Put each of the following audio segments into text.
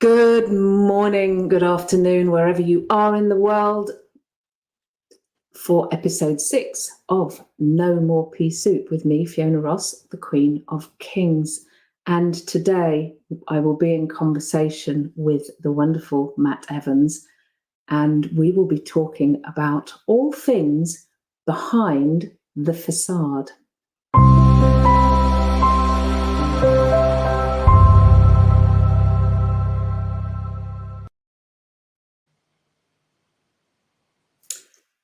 Good morning, good afternoon, wherever you are in the world, for episode 6 of No More Pea Soup with me, Fiona Ross, the Queen of Kings. And today I will be in conversation with the wonderful Matt Evans, and we will be talking about all things behind the facade.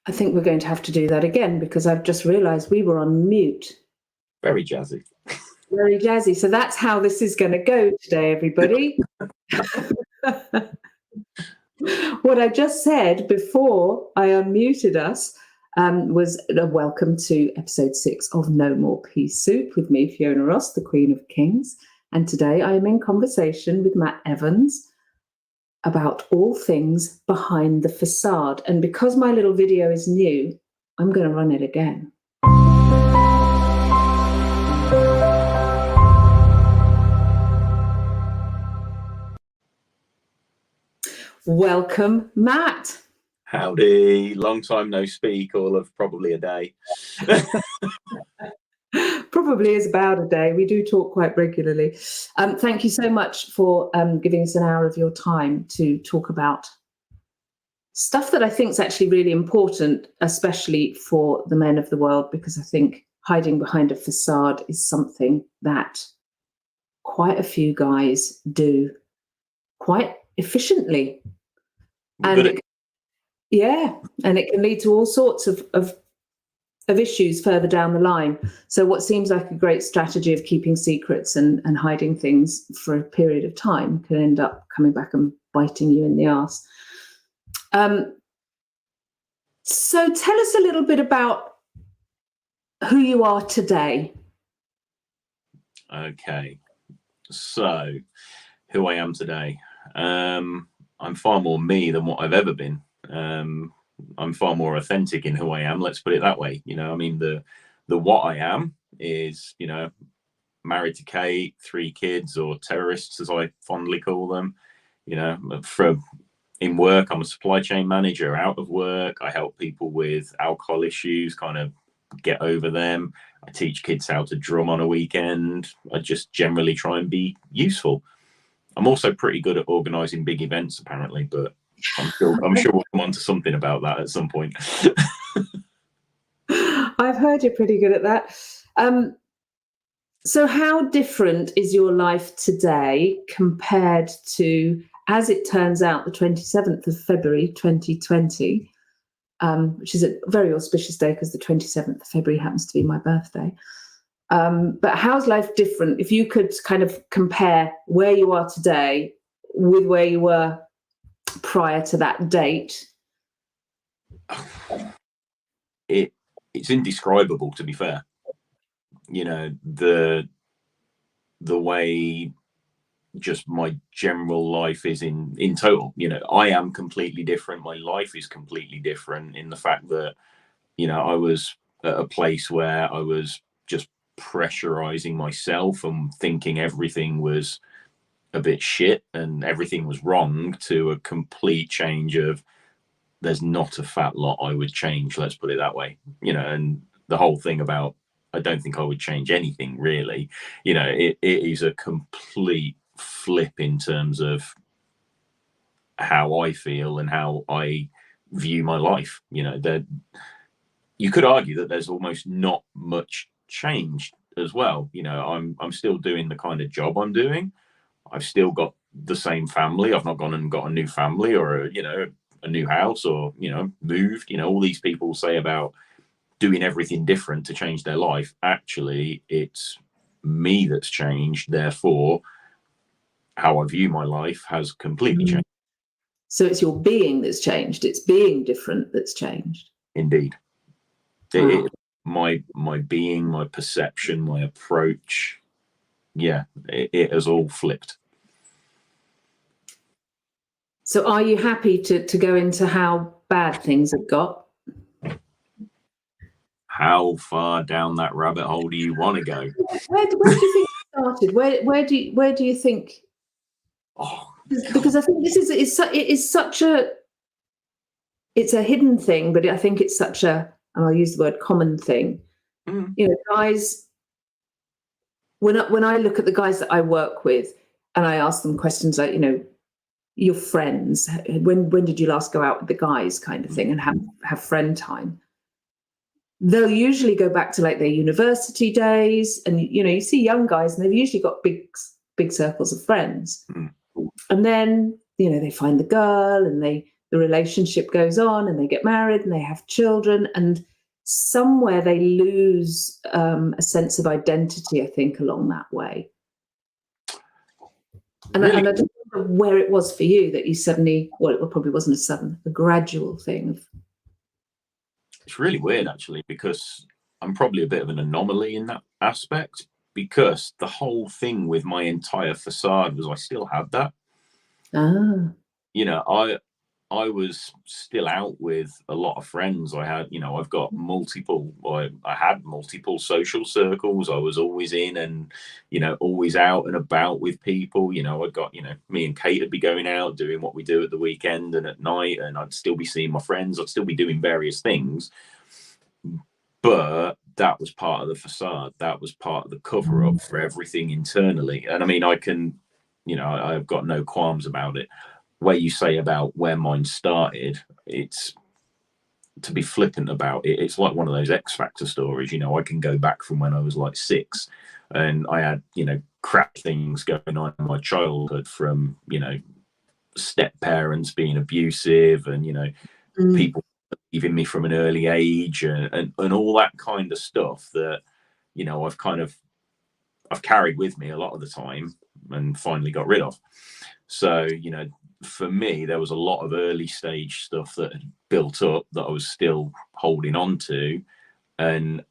I think we're going to have to do that again because I've just realised we were on mute. Very jazzy. Very jazzy. So that's how this is going to go today, everybody. What I just said before I unmuted us was a welcome to episode 6 of No More Pea Soup with me, Fiona Ross, the Queen of Kings. And today I am in conversation with Matt Evans about all things behind the facade. And because my little video is new, I'm going to run it again. Welcome, Matt. Howdy. Long time no speak, all of probably a day. Probably is about a day. We do talk quite regularly. Thank you so much for giving us an hour of your time to talk about stuff that I think is actually really important, especially for the men of the world, because I think hiding behind a facade is something that quite a few guys do quite efficiently. And it can lead to all sorts of issues further down the line. So what seems like a great strategy of keeping secrets and hiding things for a period of time can end up coming back and biting you in the arse. So tell us a little bit about who you are today. Okay. So who I am today. I'm far more me than what I've ever been. I'm far more authentic in who I am. Let's put it that way. You know, I mean, the what I am is, you know, married to Kate, 3 kids, or terrorists, as I fondly call them. You know, in work, I'm a supply chain manager. Out of work, I help people with alcohol issues, kind of get over them. I teach kids how to drum on a weekend. I just generally try and be useful. I'm also pretty good at organising big events, apparently, but I'm sure we'll come on to something about that at some point. I've heard you're pretty good at that. So how different is your life today compared to, as it turns out, the 27th of February 2020, which is a very auspicious day because the 27th of February happens to be my birthday. But how's life different? If you could kind of compare where you are today with where you were prior to that date. It's indescribable, to be fair. You know, the way just my general life is in total. You know, I am completely different. My life is completely different in the fact that, you know, I was at a place where I was just pressurizing myself and thinking everything was a bit shit and everything was wrong, to a complete change of there's not a fat lot I would change, let's put it that way. You know, and the whole thing about I don't think I would change anything really. You know, it is a complete flip in terms of how I feel and how I view my life. You know, that you could argue that there's almost not much changed as well. You know, I'm still doing the kind of job I'm doing. I've still got the same family. I've not gone and got a new family or a new house or, you know, moved. You know, all these people say about doing everything different to change their life. Actually, it's me that's changed. Therefore, how I view my life has completely changed. So it's your being that's changed. It's being different that's changed. Indeed. My being, my perception, my approach, it has all flipped. So are you happy to go into how bad things have got? How far down that rabbit hole do you want to go? Where do you think it started? Where do you think? Oh, because I think this is such a, it's a hidden thing, but I think it's such a, and I'll use the word common thing. You know, guys, when I look at the guys that I work with and I ask them questions like, you know, your friends, when did you last go out with the guys, kind of thing, and have friend time, they'll usually go back to like their university days. And, you know, you see young guys and they've usually got big circles of friends. And then, you know, they find the girl and the relationship goes on and they get married and they have children, and somewhere they lose a sense of identity, I think, along that way. And, Really? and I don't know where it was for you that you suddenly, well, it probably wasn't a sudden, a gradual thing. It's really weird, actually, because I'm probably a bit of an anomaly in that aspect, because the whole thing with my entire facade was I still had that. You know, I was still out with a lot of friends. I had, you know, I've got I had multiple social circles. I was always in and, you know, always out and about with people. You know, I got, you know, me and Kate would be going out doing what we do at the weekend and at night, and I'd still be seeing my friends. I'd still be doing various things. But that was part of the facade. That was part of the cover up for everything internally. And I mean, I can, you know, I've got no qualms about it. Where you say about where mine started, it's, to be flippant about it, it's like one of those X Factor stories. You know, I can go back from when I was like 6 and I had, you know, crap things going on in my childhood, from, you know, step parents being abusive and, you know, people leaving me from an early age and all that kind of stuff that, you know, I've carried with me a lot of the time and finally got rid of. So, you know, for me, there was a lot of early stage stuff that had built up that I was still holding on to. And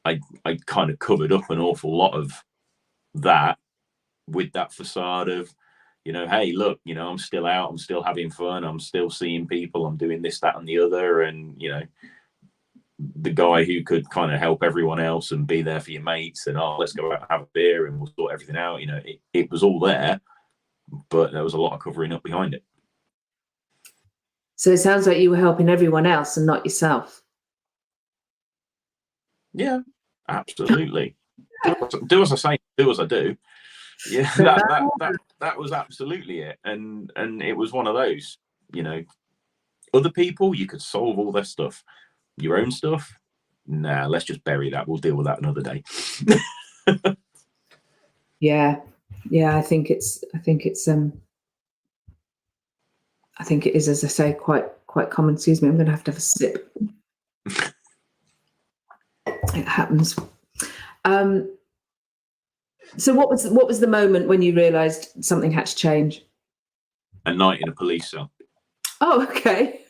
I kind of covered up an awful lot of that with that facade of, you know, hey, look, you know, I'm still out, I'm still having fun, I'm still seeing people, I'm doing this, that, and the other. And, you know, the guy who could kind of help everyone else and be there for your mates and, oh, let's go out and have a beer and we'll sort everything out. You know, it was all there, but there was a lot of covering up behind it. So it sounds like you were helping everyone else and not yourself. Yeah, absolutely. Do as I say, do as I do. Yeah, that was absolutely it. And it was one of those, you know, other people, you could solve all their stuff. Your own stuff, nah, let's just bury that. We'll deal with that another day. Yeah. I think it is, as I say, quite common. Excuse me, I'm going to have a sip. It happens. So what was the moment when you realised something had to change? A night in a police cell. Oh, okay.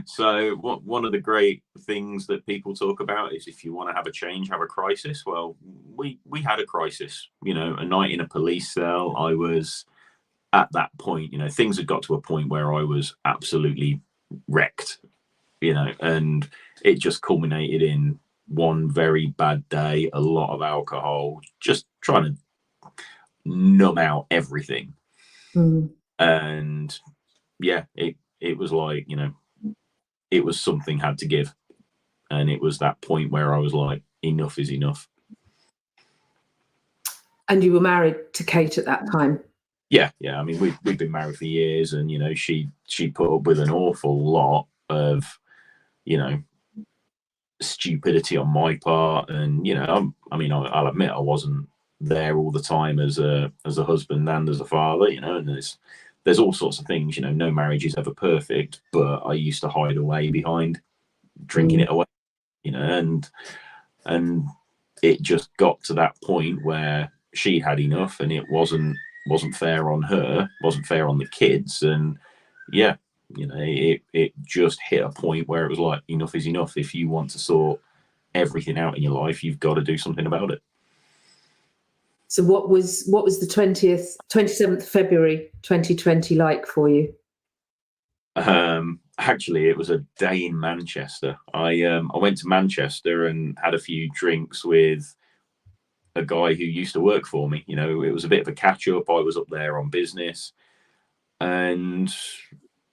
So one of the great things that people talk about is, if you want to have a change, have a crisis. Well, we had a crisis, you know, a night in a police cell. I was at that point, you know, things had got to a point where I was absolutely wrecked, you know, and it just culminated in one very bad day, a lot of alcohol, just trying to numb out everything. And yeah, it was like, you know, it was something had to give. And it was that point where I was like, enough is enough. And you were married to Kate at that time? Yeah. I mean, we've been married for years, and, you know, she put up with an awful lot of, you know, stupidity on my part. And, you know, I'll admit I wasn't there all the time as a husband and as a father, you know, and there's all sorts of things, you know, no marriage is ever perfect, but I used to hide away behind drinking it away, you know, and it just got to that point where she had enough, and it wasn't fair on her, wasn't fair on the kids. And yeah, you know, it just hit a point where it was like, enough is enough. If you want to sort everything out in your life, you've got to do something about it. So what was the 27th February 2020 like for you? Actually, it was a day in Manchester. I went to Manchester and had a few drinks with a guy who used to work for me. You know, it was a bit of a catch up. I was up there on business, and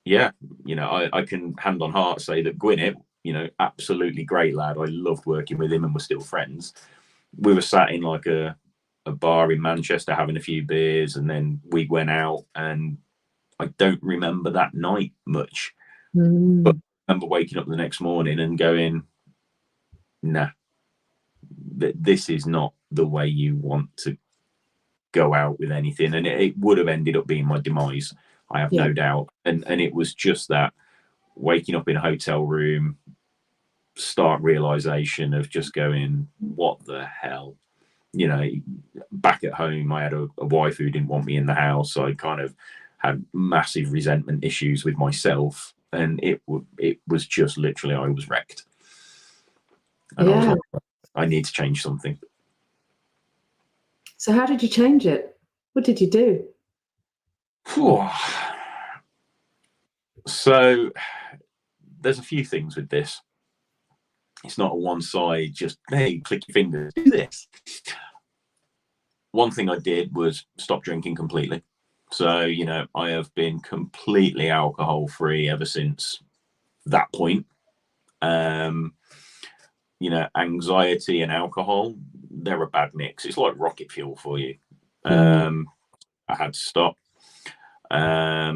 yeah, you know, I can hand on heart say that Gwyneth, you know, absolutely great lad. I loved working with him, and we're still friends. We were sat in like a bar in Manchester having a few beers, and then we went out, and I don't remember that night much, but I remember waking up the next morning and going, nah, this is not the way you want to go out with anything. And it would have ended up being my demise, I have no doubt. And it was just that waking up in a hotel room, stark realization of just going, what the hell? You know, back at home, I had a wife who didn't want me in the house. So I kind of had massive resentment issues with myself. And it was just literally, I was wrecked. And I was like, I need to change something. So how did you change it? What did you do? So there's a few things with this. It's not a one side, just, hey, click your fingers, do this. One thing I did was stop drinking completely. So, you know, I have been completely alcohol free ever since that point. You know, anxiety and alcohol, they're a bad mix. It's like rocket fuel for you. I had to stop. I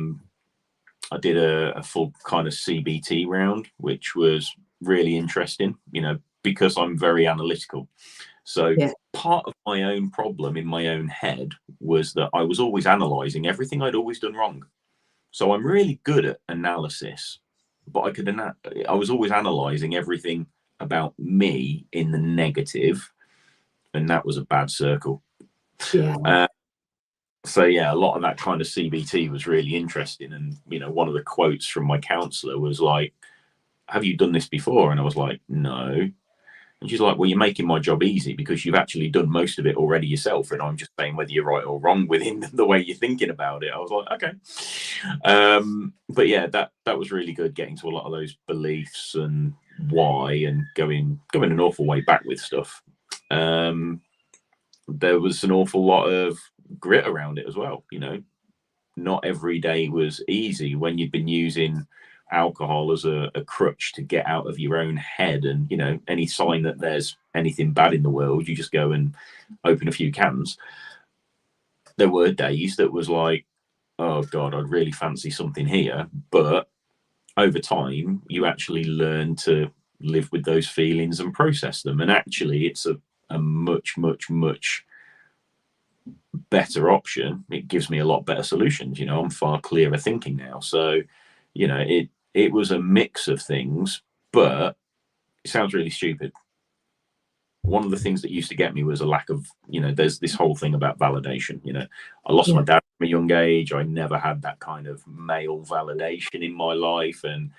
did a full kind of CBT round, which was really interesting, you know, because I'm very analytical. So part of my own problem in my own head was that I was always analysing everything I'd always done wrong. So I'm really good at analysis, but I was always analysing everything about me in the negative, and that was a bad circle. So yeah, a lot of that kind of CBT was really interesting. And, you know, one of the quotes from my counsellor was like, have you done this before? And I was like, no. And she's like, well, you're making my job easy because you've actually done most of it already yourself. And I'm just saying whether you're right or wrong within the way you're thinking about it. I was like, okay. But yeah, that was really good, getting to a lot of those beliefs and why, and going an awful way back with stuff. There was an awful lot of grit around it as well. You know, not every day was easy when you'd been using alcohol as a crutch to get out of your own head. And, you know, any sign that there's anything bad in the world, you just go and open a few cans. There were days that was like, oh God, I'd really fancy something here. But over time, you actually learn to live with those feelings and process them. And actually, it's a much, much, much better option. It gives me a lot better solutions. You know, I'm far clearer thinking now. So, you know, it was a mix of things, but it sounds really stupid. One of the things that used to get me was a lack of, you know, there's this whole thing about validation. You know, I lost my dad from a young age. I never had that kind of male validation in my life. And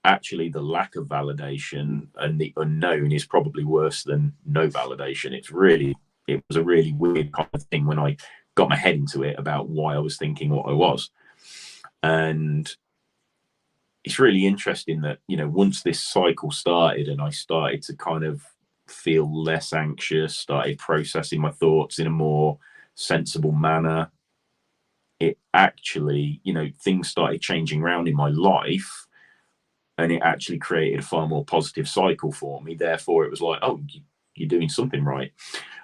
actually the lack of validation and the unknown is probably worse than no validation. It was a really weird kind of thing when I got my head into it about why I was thinking what I was. And it's really interesting that, you know, once this cycle started and I started to kind of feel less anxious, started processing my thoughts in a more sensible manner, it actually, you know, things started changing around in my life, and it actually created a far more positive cycle for me. Therefore, it was like, oh, you're doing something right.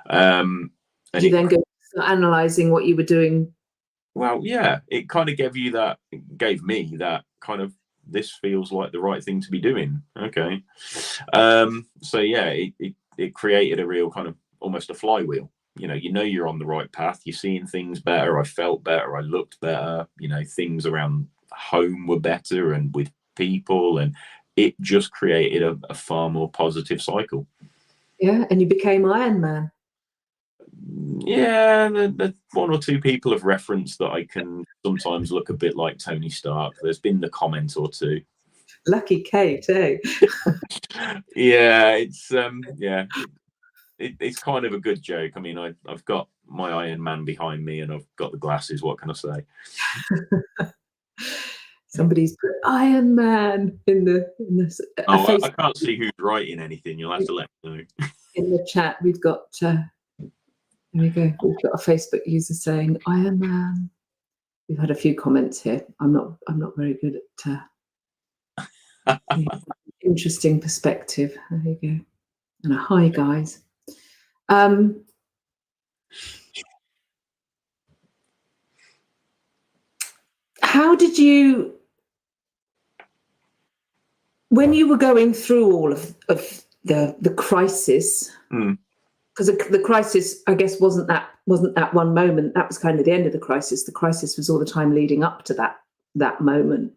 And you then go analysing what you were doing. Well, yeah, it kind of gave me that kind of, this feels like the right thing to be doing. Okay. So yeah, it created a real kind of almost a flywheel. You know, you're on the right path. You're seeing things better. I felt better. I looked better. You know, things around home were better and with people, and it just created a far more positive cycle. Yeah, and you became Iron Man. Yeah, the one or two people have referenced that I can sometimes look a bit like Tony Stark. There's been the comment or two. Lucky Kate, eh? Yeah, it's it's kind of a good joke. I mean, I've got my Iron Man behind me, and I've got the glasses. What can I say? Somebody's put Iron Man in the I can't see who's writing anything. You'll have to let me know. In the chat, we've got There we go. We've got a Facebook user saying, "I am." We've had a few comments here. I'm not very good at interesting perspective. There you go. And a hi, guys. How did you, when you were going through all of the crisis? Because the crisis, I guess, wasn't that one moment. That was kind of the end of the crisis. The crisis was all the time leading up to that moment.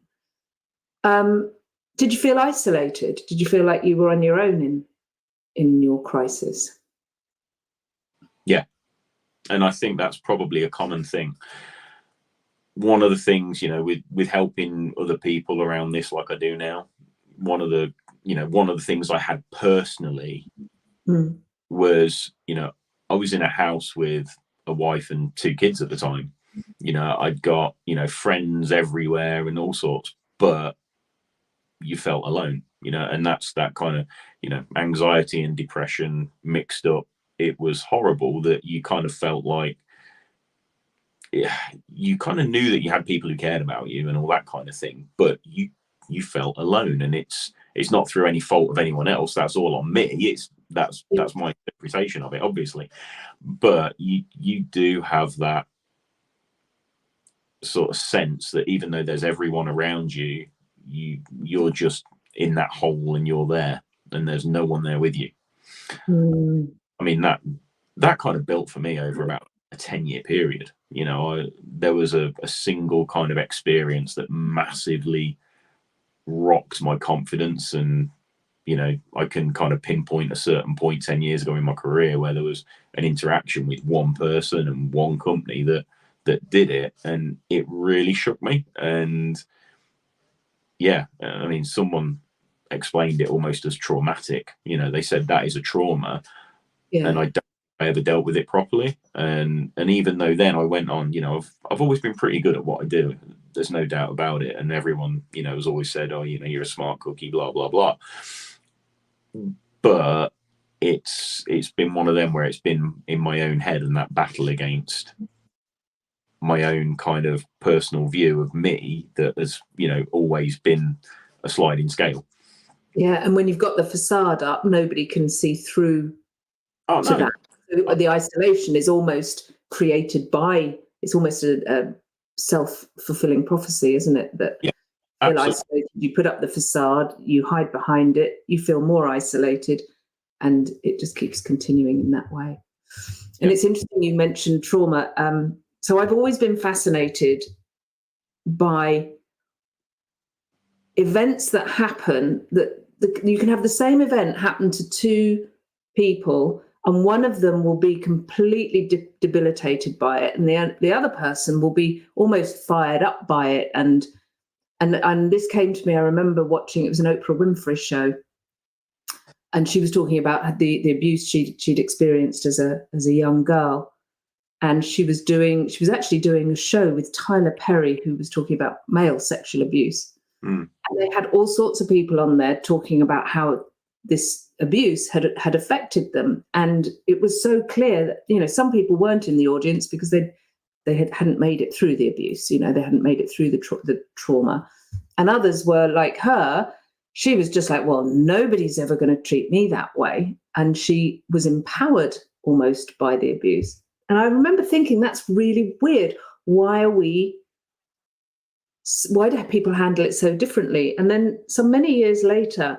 Did you feel isolated? Did you feel like you were on your own in your crisis? Yeah, and I think that's probably a common thing. One of the things, with helping other people around this, like I do now, one of the things I had personally was, I was in a house with a wife and 2 kids at the time. I'd got, friends everywhere and all sorts, but you felt alone, and that's that kind of, anxiety and depression mixed up. It was horrible that you kind of felt like, you kind of knew that you had people who cared about you and all that kind of thing, but you felt alone, and it's not through any fault of anyone else. That's all on me. That's my interpretation of it, obviously, but you do have that sort of sense that even though there's everyone around you, you're just in that hole and you're there and there's no one there with you. I mean, that kind of built for me over about a 10-year period. There was a single kind of experience that massively rocked my confidence, and I can kind of pinpoint a certain point 10 years ago in my career where there was an interaction with one person and one company that did it, and it really shook me. And yeah, I mean, someone explained it almost as traumatic. They said that is a trauma, and I don't think I ever dealt with it properly. And even though then I went on, I've always been pretty good at what I do. There's no doubt about it. And everyone, has always said, "Oh, you're a smart cookie," blah blah blah. But it's been one of them where it's been in my own head, and that battle against my own kind of personal view of me that has, always been a sliding scale. Yeah, and when you've got the facade up, nobody can see through to that. So the isolation is almost created by, it's almost a self-fulfilling prophecy, isn't it? That yeah, feel isolated, you put up the facade, you hide behind it, you feel more isolated, and it just keeps continuing in that way. And it's interesting you mentioned trauma. So I've always been fascinated by events that happen, that you can have the same event happen to 2 people, and one of them will be completely debilitated by it, and the other person will be almost fired up by it. And this came to me, I remember watching, it was an Oprah Winfrey show, and she was talking about the abuse she'd experienced as a young girl. And she was actually doing a show with Tyler Perry, who was talking about male sexual abuse. And they had all sorts of people on there talking about how this abuse had affected them. And it was so clear that, some people weren't in the audience because they hadn't made it through the abuse. They hadn't made it through the trauma. And others were like her. She was just like, well, nobody's ever going to treat me that way. And she was empowered almost by the abuse. And I remember thinking, that's really weird. Why do people handle it so differently? And then many years later,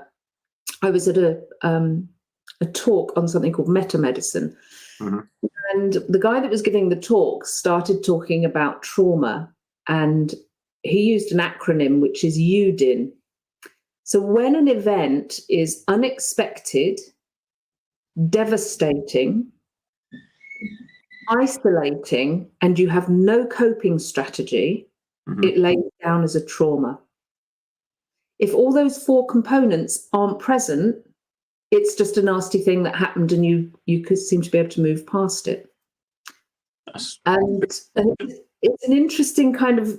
I was at a talk on something called meta medicine. And the guy that was giving the talk started talking about trauma, and he used an acronym, which is UDIN. So when an event is unexpected, devastating, isolating, and you have no coping strategy, it lays down as a trauma. If all those 4 components aren't present, it's just a nasty thing that happened, and you could seem to be able to move past it. And it's an interesting kind of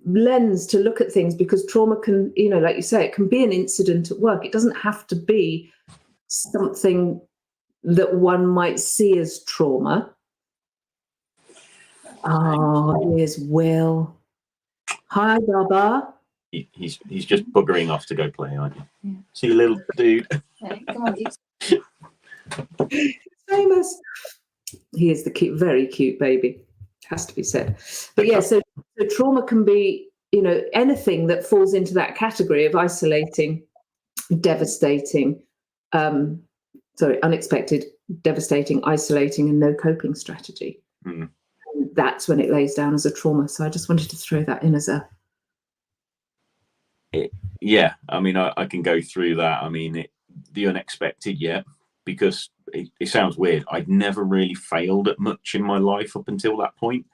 lens to look at things, because trauma can, like you say, it can be an incident at work. It doesn't have to be something that one might see as trauma. Oh, here's Will. Hi, Baba. He's just buggering off to go play, aren't you? Yeah. See you, little dude. Right, come on, Famous. He is the cute, very cute baby. Has to be said. But yeah, so trauma can be, anything that falls into that category of isolating, devastating, unexpected, devastating, isolating, and no coping strategy. Mm. That's when it lays down as a trauma. So I just wanted to throw that in as a. Yeah, I mean, I can go through that. I mean, the unexpected, yeah, because it sounds weird. I'd never really failed at much in my life up until that point.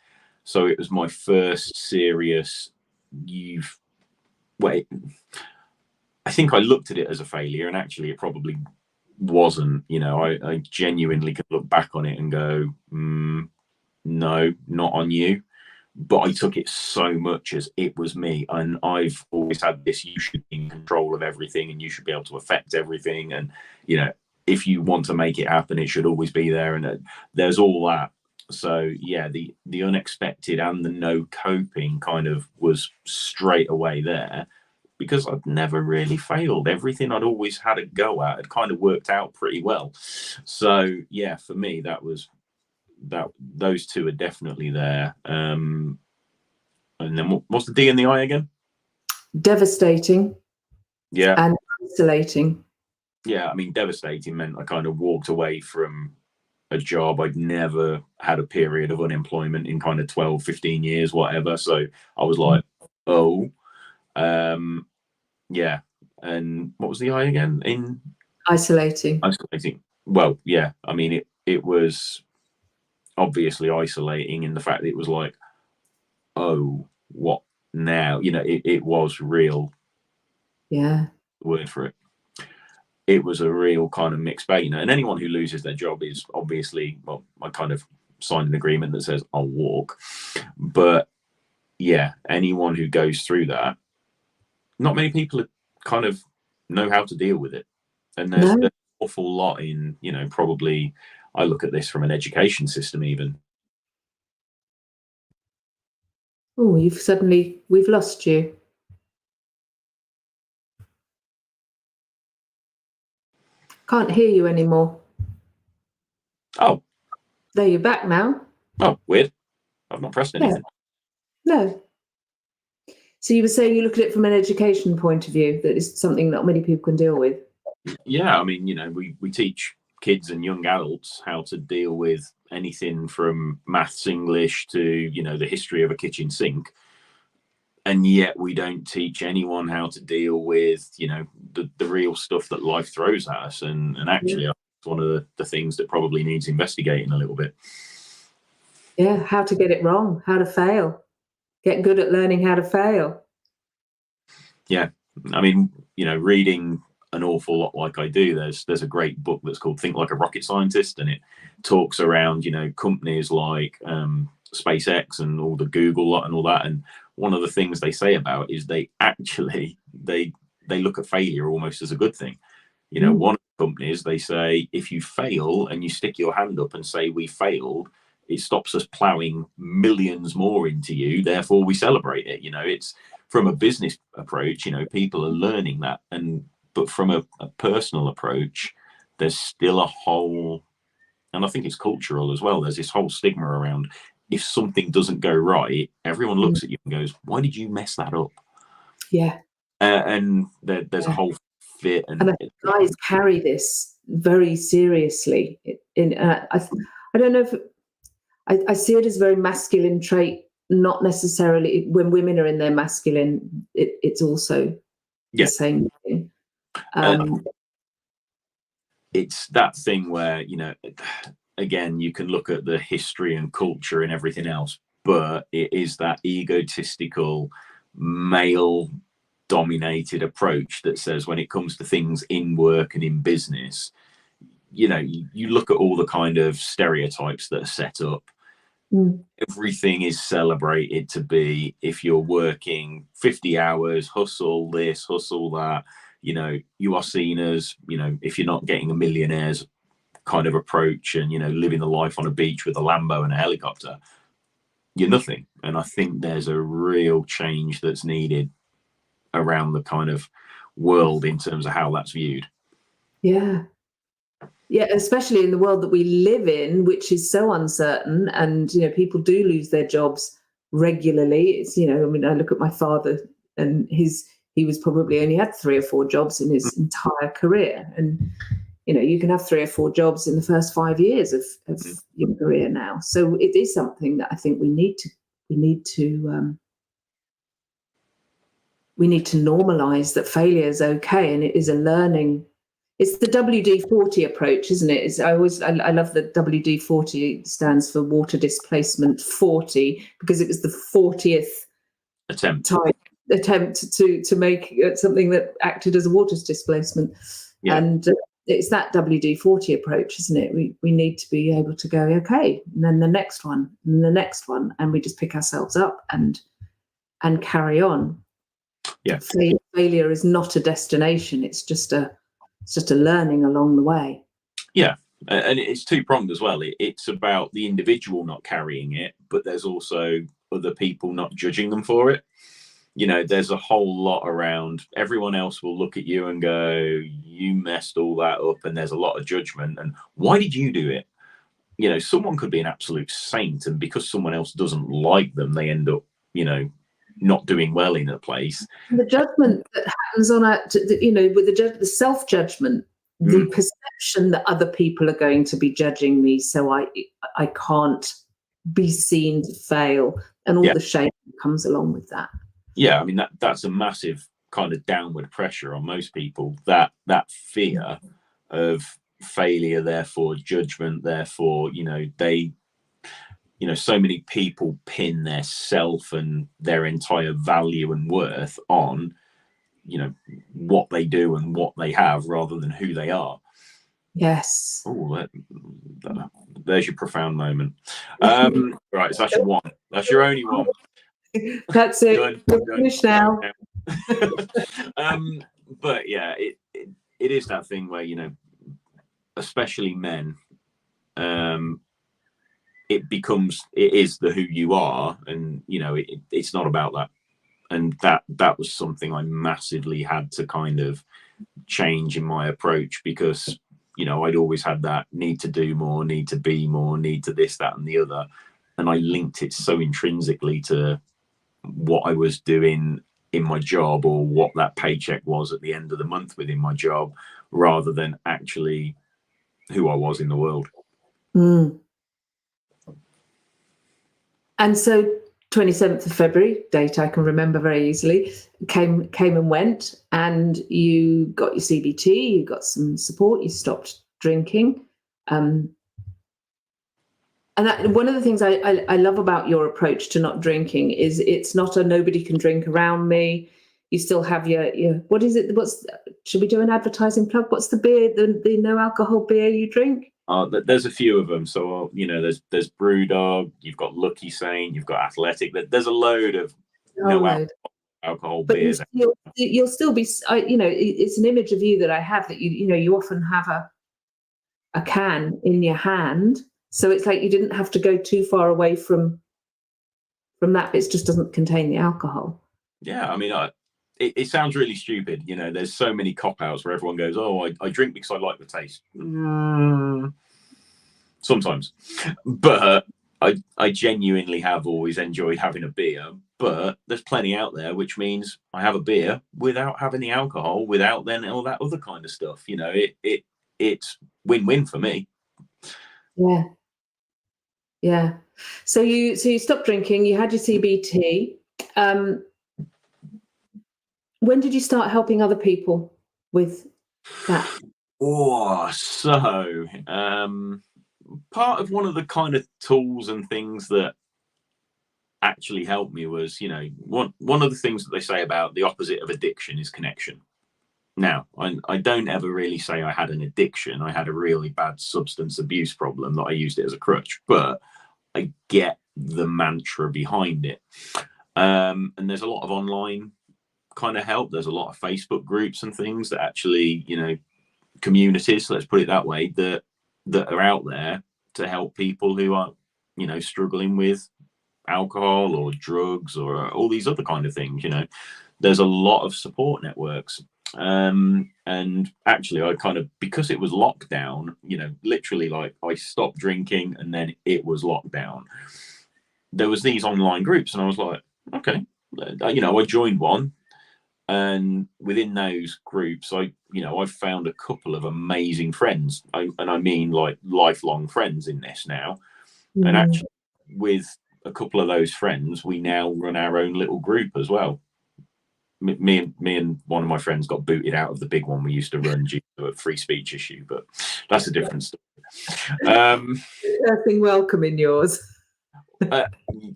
So it was my first serious, I think I looked at it as a failure, and actually it probably wasn't. I genuinely could look back on it and go, no, not on you. But I took it so much as it was me, and I've always had this: you should be in control of everything, and you should be able to affect everything, and if you want to make it happen, it should always be there. And there's all that. So yeah, the unexpected and the no coping kind of was straight away there, because I'd never really failed. Everything I'd always had a go at had kind of worked out pretty well. So yeah, for me, those two are definitely there. And then what's the D and the I again? Devastating. Yeah. And isolating. Yeah, I mean, devastating meant I kind of walked away from a job. I'd never had a period of unemployment in kind of 12, 15 years, whatever. So I was like, oh, yeah. And what was the I again? In isolating. Well, yeah, I mean, it was obviously isolating in the fact that it was like, oh, what now? It was real. Yeah. Word for it. It was a real kind of mixed bag, and anyone who loses their job is obviously, well, I kind of signed an agreement that says I'll walk. But yeah, anyone who goes through that, not many people kind of know how to deal with it. And there's an awful lot in, probably, I look at this from an education system even. Oh, we've lost you. Can't hear you anymore. Oh. There, you're back now. Oh, weird. I've not pressed anything. No. So you were saying you look at it from an education point of view, that is something not many people can deal with. Yeah, I mean, we teach kids and young adults how to deal with anything from maths, English to, the history of a kitchen sink. And yet we don't teach anyone how to deal with, the real stuff that life throws at us. And actually, it's one of the things that probably needs investigating a little bit. Yeah, how to get it wrong, how to fail. Get good at learning how to fail. Yeah. I mean, reading an awful lot like I do, there's a great book that's called Think Like a Rocket Scientist, and it talks around, companies like SpaceX and all the Google lot and all that. And one of the things they say about is they actually they look at failure almost as a good thing. One of the companies, they say, if you fail and you stick your hand up and say we failed, it stops us plowing millions more into you, therefore we celebrate it. It's from a business approach, people are learning that, but from a personal approach, there's still a whole, and I think it's cultural as well, there's this whole stigma around, if something doesn't go right, everyone looks at you and goes, why did you mess that up? Yeah. And there's a whole fit. And guys carry this very seriously. I don't know if I see it as a very masculine trait, not necessarily when women are in their masculine, it's also the same thing. It's that thing where, again, you can look at the history and culture and everything else, but it is that egotistical, male-dominated approach that says when it comes to things in work and in business, you look at all the kind of stereotypes that are set up. Everything is celebrated to be, if you're working 50 hours, hustle this, hustle that, you are seen as, if you're not getting a millionaire's kind of approach and, living a life on a beach with a Lambo and a helicopter, you're nothing. And I think there's a real change that's needed around the kind of world in terms of how that's viewed. Yeah. Yeah, especially in the world that we live in, which is so uncertain, and people do lose their jobs regularly. It's I mean, I look at my father, and he was probably only had 3 or 4 jobs in his entire career, and you can have 3 or 4 jobs in the first 5 years of your career now. So it is something that I think we need to normalize, that failure is okay, and it is a learning. It's the WD-40 approach, isn't it? I love that WD-40 stands for water displacement 40, because it was the 40th attempt to make something that acted as a water displacement. Yeah. And it's that WD-40 approach, isn't it? We need to be able to go, okay, and then the next one, and the next one, and we just pick ourselves up and carry on. Yeah. Failure is not a destination. It's just a learning along the way. Yeah. And it's two-pronged as well. It's about the individual not carrying it, but there's also other people not judging them for it. There's a whole lot around. Everyone else will look at you and go, you messed all that up. And there's a lot of judgment. And why did you do it? Someone could be an absolute saint, and because someone else doesn't like them, they end up, not doing well in a place. The judgment that happens on with the self-judgment, the perception that other people are going to be judging me, so I can't be seen to fail, and all the shame that comes along with that. Yeah, I mean that's a massive kind of downward pressure on most people. That fear of failure, therefore judgment, therefore so many people pin their self and their entire value and worth on, what they do and what they have, rather than who they are. Yes. Oh, there's your profound moment. Right, so that's your one. That's your only one. That's it. We're finished now. But yeah, it is that thing where, especially men, it is the who you are, and it's not about that. And that was something I massively had to kind of change in my approach, because I'd always had that need to do more, need to be more, need to this, that, and the other, and I linked it so intrinsically to what I was doing in my job, or what that paycheck was at the end of the month within my job, rather than actually who I was in the world. And so 27th of February, date I can remember very easily, came and went, and you got your CBT, you got some support, you stopped drinking. And one of the things I love about your approach to not drinking is it's not a nobody can drink around me. You still have your what is it? Should we do an advertising plug? What's the beer, the no alcohol beer you drink? There's a few of them. So there's Brewdog, you've got Lucky Saint, you've got Athletic. There's a load of alcohol beers. You'll still be. It's an image of you that I have, that you often have a can in your hand. So it's like you didn't have to go too far away from that. It just doesn't contain the alcohol. Yeah, I mean, it sounds really stupid. There's so many cop-outs where everyone goes, oh, I drink because I like the taste. Sometimes. But I genuinely have always enjoyed having a beer. But there's plenty out there, which means I have a beer without having the alcohol, without then all that other kind of stuff. It's win-win for me. Yeah. Yeah. So you stopped drinking, you had your CBT. When did you start helping other people with that? So part of one of the kind of tools and things that actually helped me was, one of the things that they say about the opposite of addiction is connection. Now, I don't ever really say I had an addiction. I had a really bad substance abuse problem that I used it as a crutch, but I get the mantra behind it. And there's a lot of online kind of help. There's a lot of Facebook groups and things that actually, communities, let's put it that way, that are out there to help people who are, struggling with alcohol or drugs or all these other kind of things. There's a lot of support networks. And actually I kind of, because it was lockdown, literally, like, I stopped drinking and then it was lockdown. There was these online groups and I was like, okay, I joined one, and within those groups I've found a couple of amazing friends, and I mean, like, lifelong friends in this now. And actually, with a couple of those friends, we now run our own little group as well. Me and one of my friends got booted out of the big one we used to run due to a free speech issue, but that's a different story. Nothing welcome in yours.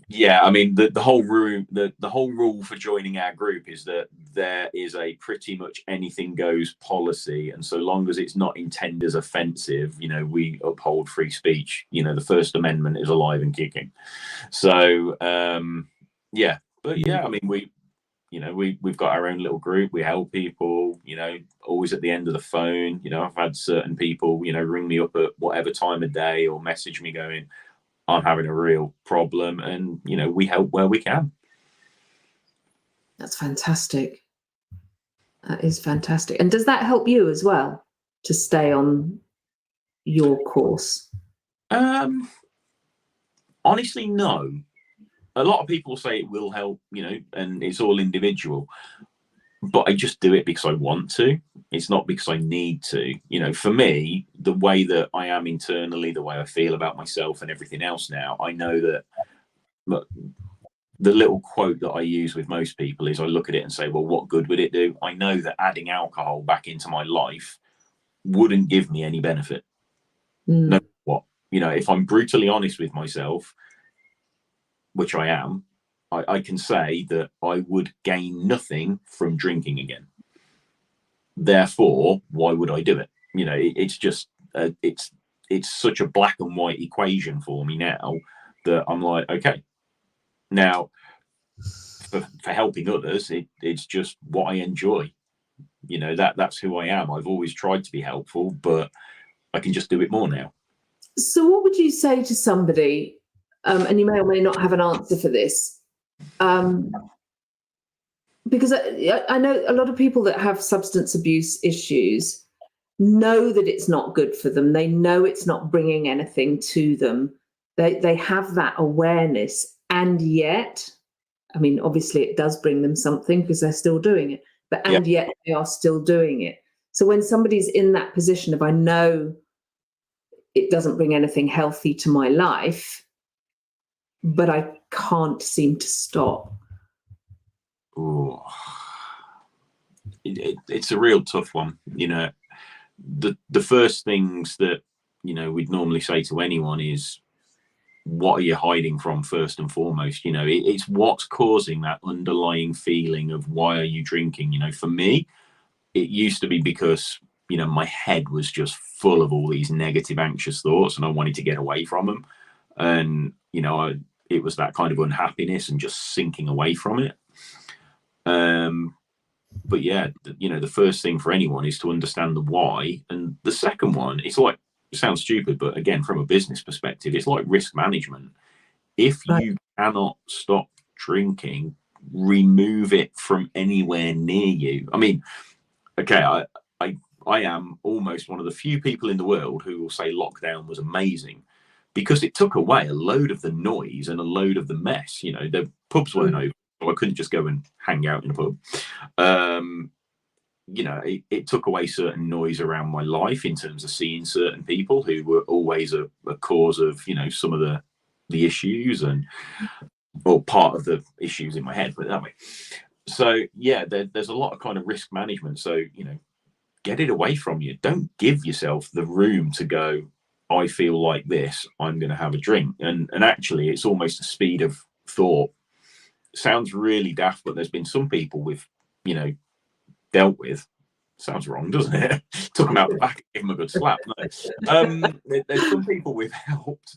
Yeah, I mean, the whole rule for joining our group is that there is a pretty much anything goes policy, and so long as it's not intended as offensive, we uphold free speech. The First Amendment is alive and kicking. So yeah, but yeah, I mean, we've got our own little group. We help people, always at the end of the phone. I've had certain people, ring me up at whatever time of day or message me going, I'm having a real problem, and we help where we can. That's fantastic. That is fantastic. And does that help you as well to stay on your course? Honestly, no. A lot of people say it will help, and it's all individual. But I just do it because I want to. It's not because I need to. For me, the way that I am internally, the way I feel about myself and everything else now, I know that, look, the little quote that I use with most people is I look at it and say, well, what good would it do? I know that adding alcohol back into my life wouldn't give me any benefit. No matter what. If I'm brutally honest with myself, which I am, I can say that I would gain nothing from drinking again. Therefore, why would I do it? It's just it's such a black and white equation for me now that I'm like, okay, now for helping others, it's just what I enjoy. That's who I am. I've always tried to be helpful, but I can just do it more now. So what would you say to somebody, and you may or may not have an answer for this, because I know a lot of people that have substance abuse issues know that it's not good for them. They know it's not bringing anything to them. They have that awareness, and yet, I mean, obviously it does bring them something because they're still doing it, but yet they are still doing it. So when somebody's in that position of, I know it doesn't bring anything healthy to my life, but I can't seem to stop. Ooh. It's a real tough one. The first things that we'd normally say to anyone is, what are you hiding from first and foremost? It's what's causing that underlying feeling of why are you drinking. For me, it used to be because my head was just full of all these negative, anxious thoughts, and I wanted to get away from them. And it was that kind of unhappiness and just sinking away from it. But yeah, the first thing for anyone is to understand the why, and the second one, it sounds stupid, but again, from a business perspective, it's like risk management. If you cannot stop drinking, remove it from anywhere near you. I mean, okay, I am almost one of the few people in the world who will say lockdown was amazing, because it took away a load of the noise and a load of the mess. The pubs weren't open, so I couldn't just go and hang out in a pub. It took away certain noise around my life in terms of seeing certain people who were always a cause of some of the issues, or part of the issues in my head, put it that way. So yeah, there's a lot of kind of risk management. So get it away from you. Don't give yourself the room to go, I feel like this, I'm going to have a drink. And actually, it's almost the speed of thought. Sounds really daft, but there's been some people with dealt with, sounds wrong, doesn't it? Took them out the back, give them a good slap. No. There's some people we've helped,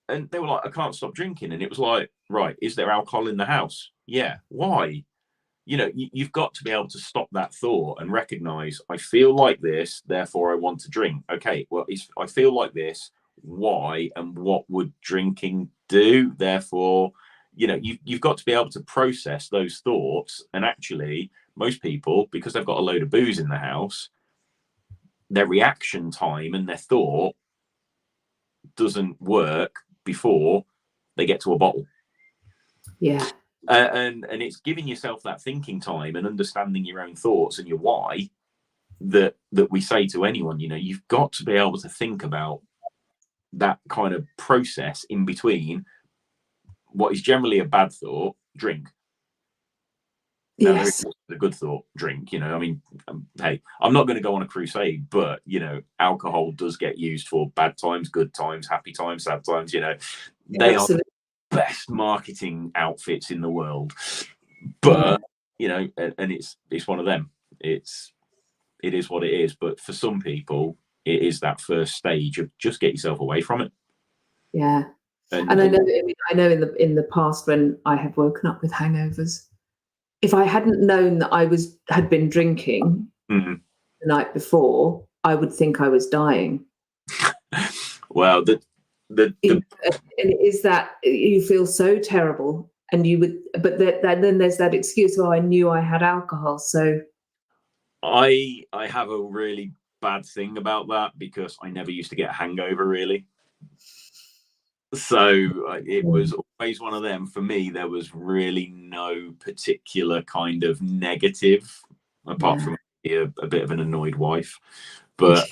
and they were like, I can't stop drinking. And it was like, right, is there alcohol in the house? Yeah. Why? You've got to be able to stop that thought and recognize, I feel like this, therefore I want to drink. Okay, well, I feel like this. why and what would drinking do. Therefore, you know, you've got to be able to process those thoughts. And actually, most people, because they've got a load of booze in the house, their reaction time and their thought doesn't work before they get to a bottle. Yeah. And it's giving yourself that thinking time and understanding your own thoughts and your why that we say to anyone. You know, you've got to be able to think about that kind of process in between what is generally a bad thought, drink. Now, there is a good thought, drink. You know, I mean, hey, I'm not going to go on a crusade, but, you know, alcohol does get used for bad times, good times, happy times, sad times. You know, they are the best marketing outfits in the world. But, you know, and it's one of them. It is what it is. But for some people, it is that first stage of just get yourself away from it. Yeah. And I know in the past when I have woken up with hangovers, if I hadn't known that I had been drinking the night before, I would think I was dying. Well, and it is that you feel so terrible, and you would, but then there's that excuse. Oh, I knew I had alcohol, so. I have a really bad thing about that because I never used to get a hangover really. So it was always one of them. For me, there was really no particular kind of negative, apart from a bit of an annoyed wife. But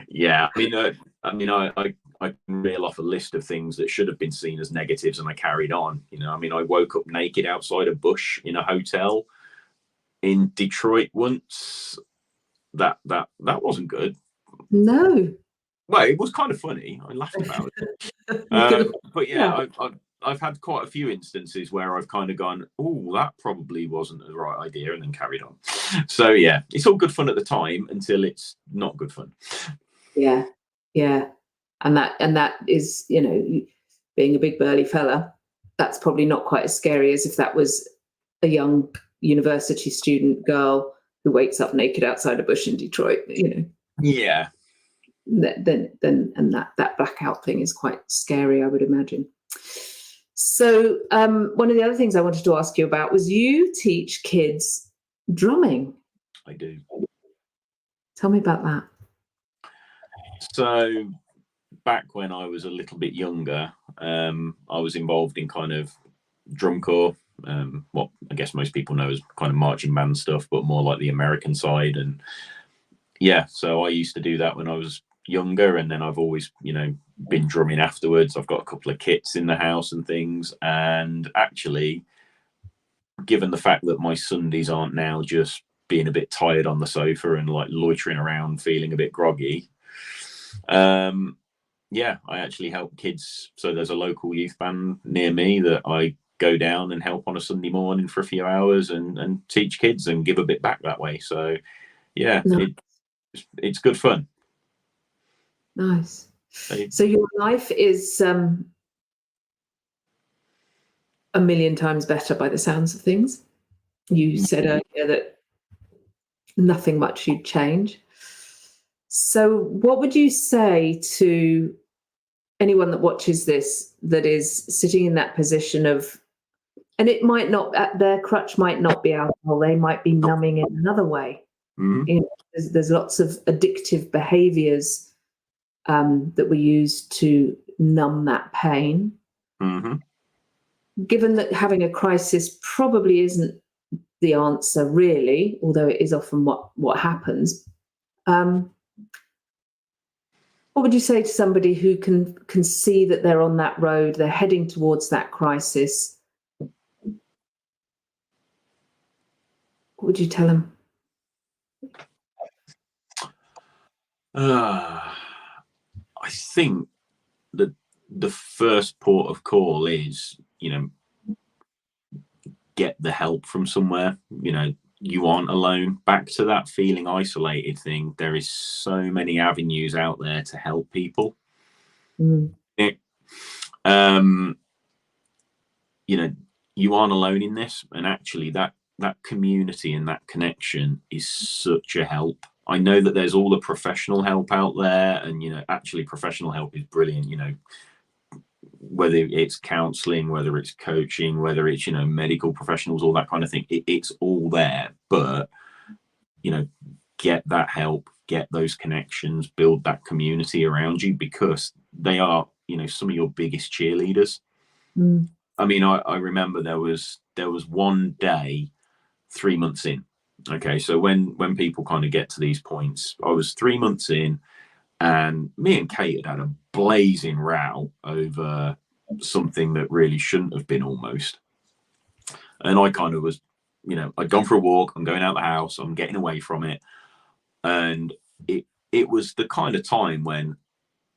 yeah, I can reel off a list of things that should have been seen as negatives, and I carried on. You know, I mean, I woke up naked outside a bush in a hotel in Detroit once. That wasn't good. No. Well, it was kind of funny. I laughed about it. But yeah, I've had quite a few instances where I've kind of gone, oh, that probably wasn't the right idea, and then carried on. So yeah, it's all good fun at the time until it's not good fun. Yeah, yeah, and that is, you know, being a big burly fella, that's probably not quite as scary as if that was a young university student girl who wakes up naked outside a bush in Detroit. You know. Yeah. Then that blackout thing is quite scary, I would imagine. So one of the other things I wanted to ask you about was you teach kids drumming. I do. Tell me about that. So back when I was a little bit younger, I was involved in kind of drum corps, what I guess most people know as kind of marching band stuff, but more like the American side. And yeah, so I used to do that when I was younger, and then I've always, you know, been drumming afterwards. I've got a couple of kits in the house and things, and actually, given the fact that my Sundays aren't now just being a bit tired on the sofa and like loitering around feeling a bit groggy, yeah, I actually help kids. So there's a local youth band near me that I go down and help on a Sunday morning for a few hours and teach kids and give a bit back that way. So yeah, it's good fun. Nice. So your life is a million times better by the sounds of things. You said earlier that nothing much you'd change. So what would you say to anyone that watches this that is sitting in that position of, and it might not, their crutch might not be alcohol, they might be numbing in another way. You know, there's lots of addictive behaviors that we use to numb that pain. Given that having a crisis probably isn't the answer really, although it is often what happens, what would you say to somebody who can see that they're on that road, they're heading towards that crisis? What would you tell them? I think that the first port of call is, you know, get the help from somewhere. You know, you aren't alone. Back to that feeling isolated thing. There is so many avenues out there to help people. You know, you aren't alone in this, and actually that community and that connection is such a help. I know that there's all the professional help out there, and actually professional help is brilliant. Whether it's counseling, whether it's coaching, whether it's medical professionals, all that kind of thing, it's all there. But get that help, get those connections, build that community around you, because they are some of your biggest cheerleaders. I mean, I remember there was one day 3 months in. Okay, so when people kind of get to these points, I was 3 months in, and me and Kate had a blazing row over something that really shouldn't have been, almost. And I kind of was, I'd gone for a walk, I'm going out the house, I'm getting away from it. And it was the kind of time when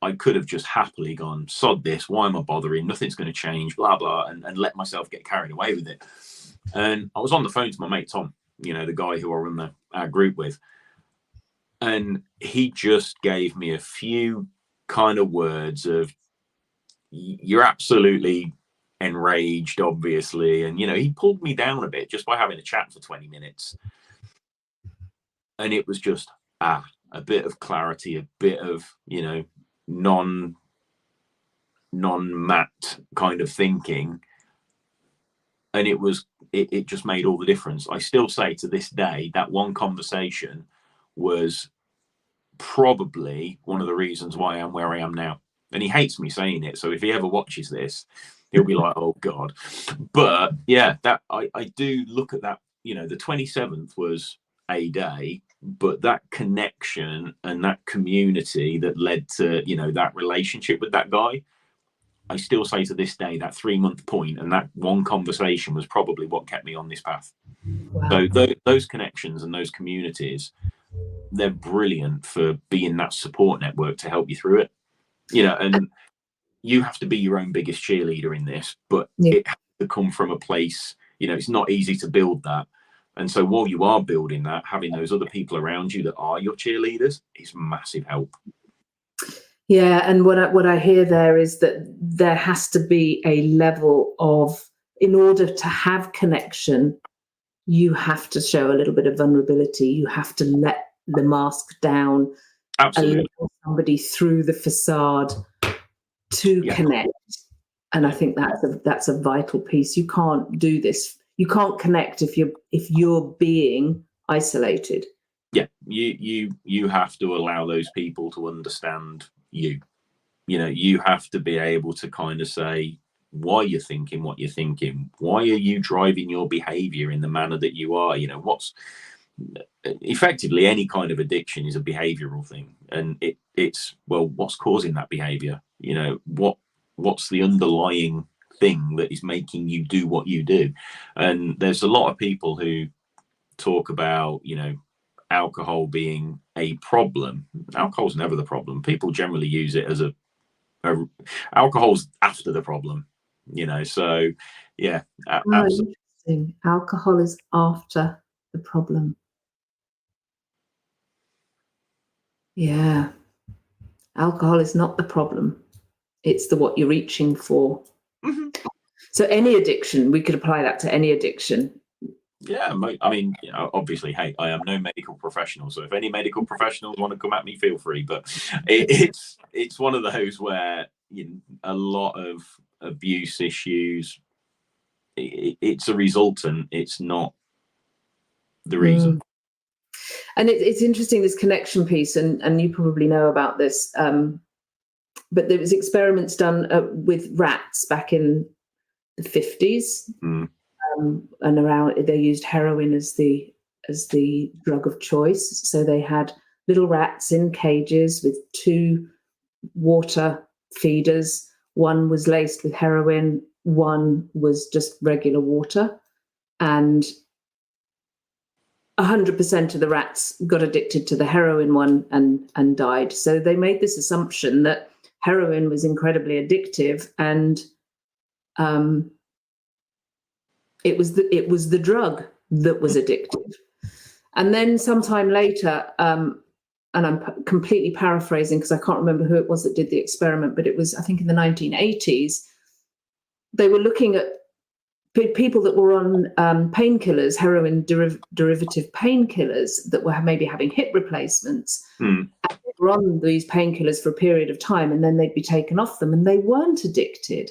I could have just happily gone, sod this, why am I bothering? Nothing's going to change, blah, blah, and let myself get carried away with it. And I was on the phone to my mate, Tom, the guy who I run our group with. And he just gave me a few kind of words of, you're absolutely enraged, obviously. And, he pulled me down a bit just by having a chat for 20 minutes. And it was just, a bit of clarity, a bit of, non-Matt kind of thinking. And it just made all the difference. I still say to this day that one conversation was probably one of the reasons why I am where I am now. And he hates me saying it, so if he ever watches this, he'll be like, oh God. But yeah, that I do look at that. The 27th was a day, but that connection and that community that led to that relationship with that guy, I still say to this day that 3 month point and that one conversation was probably what kept me on this path. Wow. So those connections and those communities, they're brilliant for being that support network to help you through it. And you have to be your own biggest cheerleader in this, but it has to come from a place, it's not easy to build that. And so while you are building that, having those other people around you that are your cheerleaders is massive help. Yeah, and what I hear there is that there has to be a level of, in order to have connection, you have to show a little bit of vulnerability. You have to let the mask down. Absolutely. Allow somebody through the facade to connect. And I think that's a vital piece. You can't do this. You can't connect if you're being isolated. Yeah, you have to allow those people to understand you. You have to be able to kind of say why you're thinking what you're thinking. Why are you driving your behavior in the manner that you are? What's effectively any kind of addiction is a behavioral thing, and it's what's causing that behavior? What's the underlying thing that is making you do what you do? And there's a lot of people who talk about alcohol being a problem. Alcohol's never the problem. People generally use it as alcohol's after the problem, so yeah. Interesting. Alcohol is after the problem. Yeah, alcohol is not the problem. It's what you're reaching for. Mm-hmm. So any addiction, we could apply that to any addiction. Yeah, I mean, obviously, hey, I am no medical professional, so if any medical professionals want to come at me, feel free. But it's one of those where a lot of abuse issues, it's a resultant. It's not the reason. And it's interesting, this connection piece, and you probably know about this. But there was experiments done with rats back in the 50s. And around, they used heroin as the drug of choice. So they had little rats in cages with 2 water feeders. One was laced with heroin, one was just regular water, and 100% of the rats got addicted to the heroin one and died. So they made this assumption that heroin was incredibly addictive, and it was the drug that was addictive. And then sometime later, and I'm completely paraphrasing because I can't remember who it was that did the experiment, but it was, I think, in the 1980s, they were looking at people that were on painkillers, heroin derivative painkillers, that were maybe having hip replacements, Mm. and they were on these painkillers for a period of time, and then they'd be taken off them, and they weren't addicted.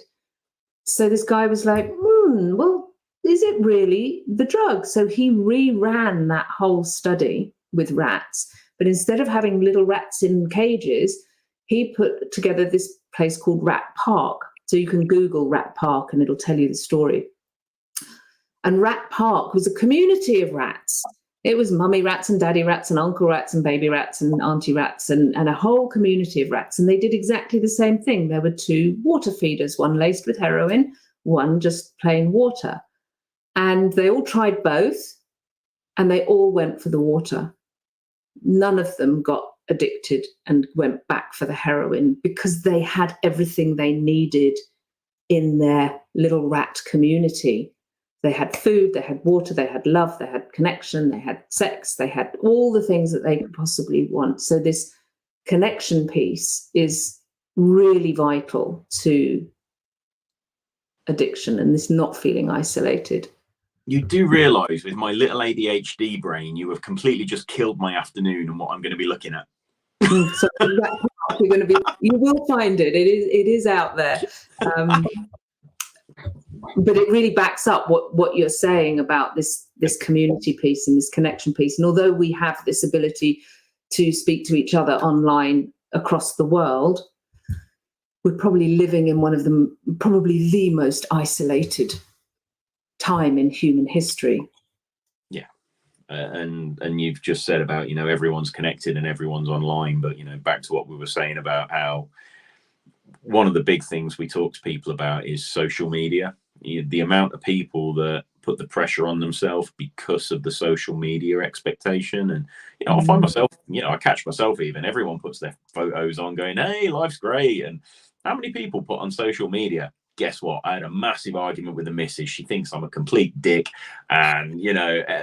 So this guy was like, well, is it really the drug? So he reran that whole study with rats, but instead of having little rats in cages, he put together this place called Rat Park. So you can Google Rat Park and it'll tell you the story. And Rat Park was a community of rats. It was mummy rats and daddy rats and uncle rats and baby rats and auntie rats and a whole community of rats. And they did exactly the same thing. There were 2 water feeders, one laced with heroin, one just plain water. And they all tried both, and they all went for the water. None of them got addicted and went back for the heroin because they had everything they needed in their little rat community. They had food, they had water, they had love, they had connection, they had sex, they had all the things that they could possibly want. So this connection piece is really vital to addiction and this not feeling isolated. You do realise with my little ADHD brain, you have completely just killed my afternoon and what I'm going to be looking at. So you're going to be, you will find it. It is out there. But it really backs up what you're saying about this community piece and this connection piece. And although we have this ability to speak to each other online across the world, we're probably living in one of probably the most isolated time in human history. Yeah. And you've just said about, everyone's connected and everyone's online, but, back to what we were saying about how one of the big things we talk to people about is social media. The amount of people that put the pressure on themselves because of the social media expectation. And, I find myself, I catch myself even, everyone puts their photos on going, hey, life's great. And how many people put on social media? Guess what? I had a massive argument with the missus. She thinks I'm a complete dick and,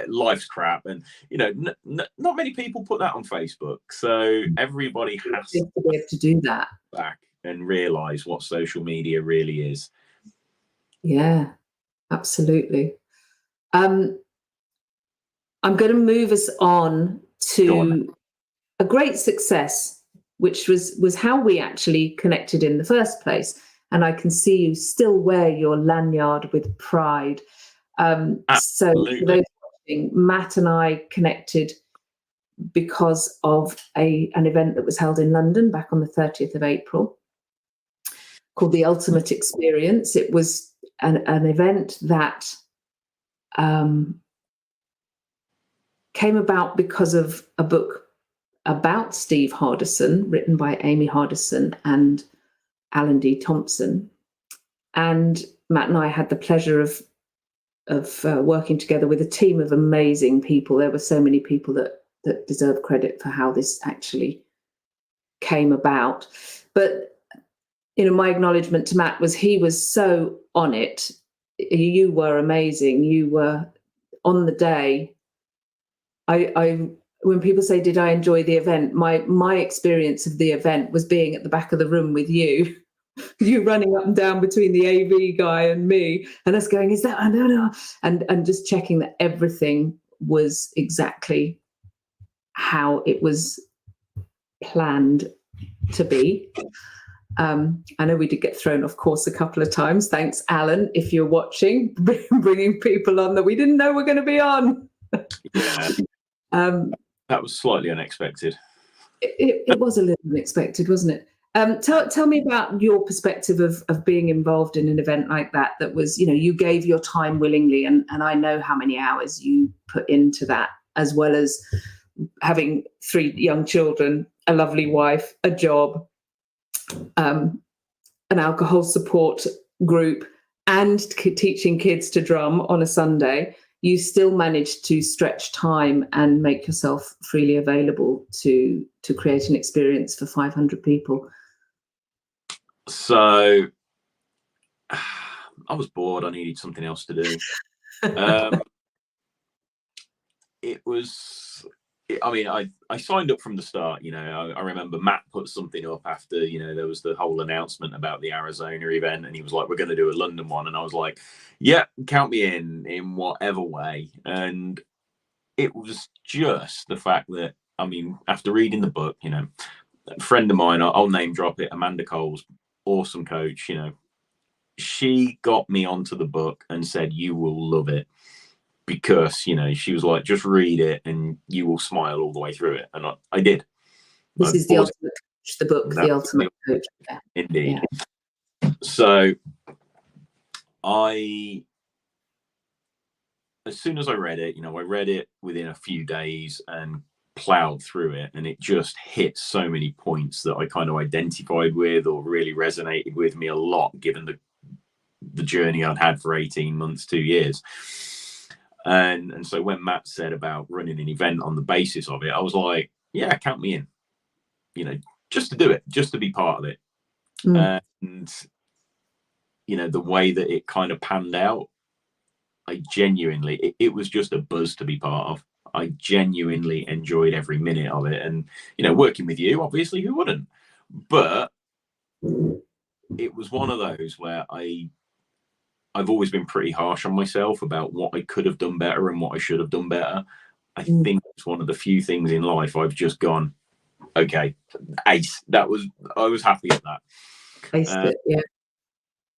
life's crap. And, not many people put that on Facebook. So everybody has to be able to do that. Back and realize what social media really is. Yeah, absolutely. I'm going to move us on to a great success, which was how we actually connected in the first place. And I can see you still wear your lanyard with pride. So for those watching, Matt and I connected because of an event that was held in London back on the 30th of April called The Ultimate Experience. It was an event that came about because of a book about Steve Hardison, written by Amy Hardison and Alan D. Thompson. And Matt and I had the pleasure of working together with a team of amazing people. There were so many people that deserve credit for how this actually came about. But my acknowledgement to Matt was he was so on it. You were amazing. You were on the day. When people say, did I enjoy the event? My experience of the event was being at the back of the room with you running up and down between the AV guy and me, and us going, is that, I don't know, and just checking that everything was exactly how it was planned to be. I know we did get thrown off course a couple of times. Thanks, Alan, if you're watching, bringing people on that we didn't know were going to be on. Yeah. That was slightly unexpected. It was a little unexpected, wasn't it? Tell me about your perspective of being involved in an event like that. That was, you gave your time willingly, and I know how many hours you put into that, as well as having 3 young children, a lovely wife, a job, an alcohol support group, and teaching kids to drum on a Sunday. You still managed to stretch time and make yourself freely available to create an experience for 500 people. So I was bored. I needed something else to do. It was I mean, I signed up from the start. You know, I remember Matt put something up after, you know, there was the whole announcement about the Arizona event, and he was like, "We're going to do a London one," and I was like, "Yeah, count me in whatever way." And it was just the fact that, I mean, after reading the book, you know, a friend of mine, I'll name drop it, Amanda Coles, awesome coach. You know, she got me onto the book and said, "You will love it." Because, you know, she was like, just read it and you will smile all the way through it. And I did. This I is The Ultimate Coach, the book, The That Ultimate Coach. Yeah. indeed. Yeah. So as soon as I read it, you know, I read it within a few days and plowed through it, and it just hit so many points that I kind of identified with or really resonated with me a lot, given the journey I'd had for 18 months, 2 years. And so when Matt said about running an event on the basis of it, I was like, yeah, count me in, you know, just to do it, just to be part of it. And, you know, the way that it kind of panned out, I genuinely, it was just a buzz to be part of. I genuinely enjoyed every minute of it. And, you know, working with you, obviously, who wouldn't? But it was one of those where I've always been pretty harsh on myself about what I could have done better and what I should have done better. I think it's one of the few things in life I've just gone, okay, ace. I was happy at that. Aced it, yeah.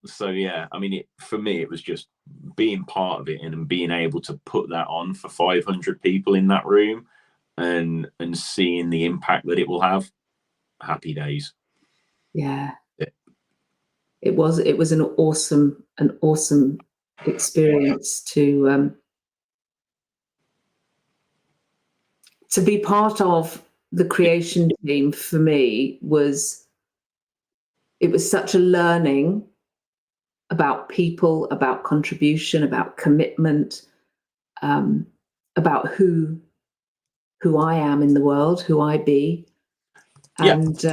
So yeah, I mean, for me, it was just being part of it and being able to put that on for 500 people in that room, and seeing the impact that it will have. Happy days. Yeah. It was an awesome experience to be part of. The creation team for me was such a learning about people, about contribution, about commitment, about who I am in the world, who I be. And